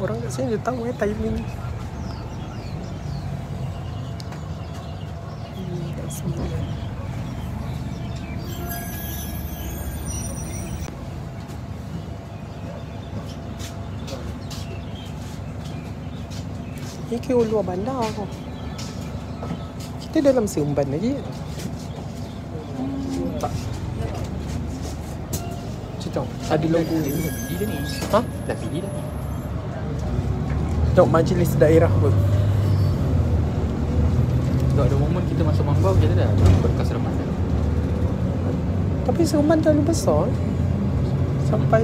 Orang kat sini dia tahu timing. Kat sini. Ni kira luar bandar kau. Kita dalam Seremban lagi. Tak. Cakap ada logo ni. Dia ni. Ha? Dah pilih dah ni. Tengok majlis daerah pun. Tak ada momen kita masuk Mambau je dah. Berkas Ramadan. Tapi Seremban terlalu besar. Sampai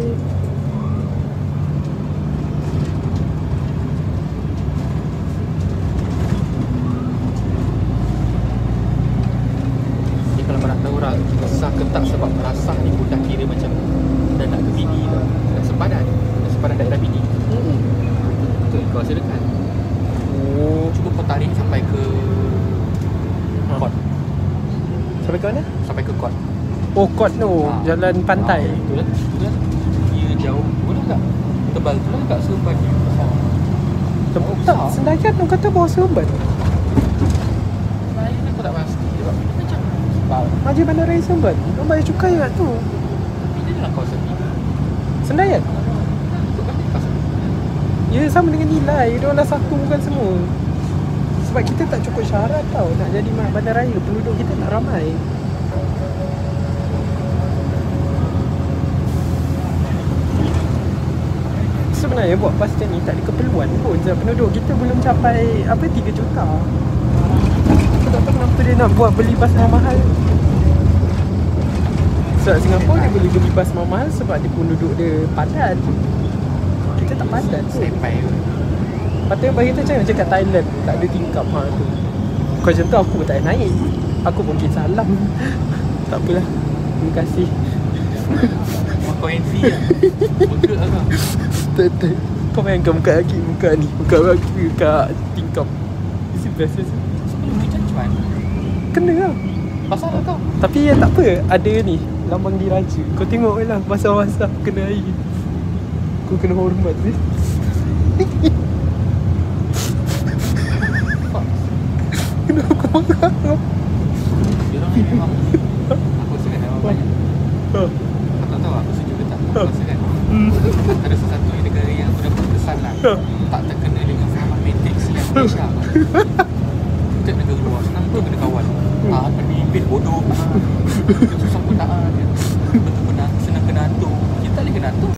Kalau nak tahu sah ke tak sebab rasah ni pun dah kira macam dah nak ke Bini dah. Dah sempadan daerah Bini. Betul, kau rasa dekat. oh, Cuba kau tarik sampai ke Kot. sampai ke mana? Sampai ke Kot. Oh, Kot tu, jalan pantai. Itu lah. Dia jauh. Boleh tak? Tebal tu lah kat Seremban ni. Tak, Senayan tu kata bawah Seremban. Lain aku tak pasti sebab macam sebab Haji Bandaraya Seremban. Kau bayar cukai kat tu. dia dalam kawasan ni. Senayan. Betul kan? Kawasan ni. Ya, sama dengan nilai. Dia orang dah satukan semua. Sebab kita tak cukup syarat tau nak jadi bandaraya. Penduduk kita tak ramai. Sebenarnya buat bas macam ni tak ada keperluan pun. Sebab penduduk kita belum capai 3 juta. Aku tak tahu kenapa dia nak buat beli bas mahal. Sebab Singapura dia boleh beli bas mahal sebab dia penduduk dia padat. Kita tak padat tu. Sampai Patutnya bagi kita macam kat Thailand tak ada tingkap tu. Kau macam tu aku pun tak payah naik. Aku mungkin salam. Tak apalah. Terima kasih. kau envy lah. Betul lah kau. Tak. Kau bayangkan buka lagi buka ni. Buka tingkap. Isi biasa sih. Sebelum kita cuan Kena lah. pasal lah kau. Tapi ya tak apa. Ada ni lambang diraja. Kau tengok lah basah-basah kena air. Kau kena hormat ni. Kenapa kau marah? Dia orang ni memang aku rasa kan memang banyak. Aku tak tahu aku setuju ke tak. Aku rasa kan ada sesuatu negara yang aku dapat kesan lah tak terkena dengan fahaman medik selain Malaysia. Kita negara luar senang tu kena kawan. Pemimpin bodoh. Susah pun tak. Betul benar senang kena atuk. Kita tak boleh kena atuk.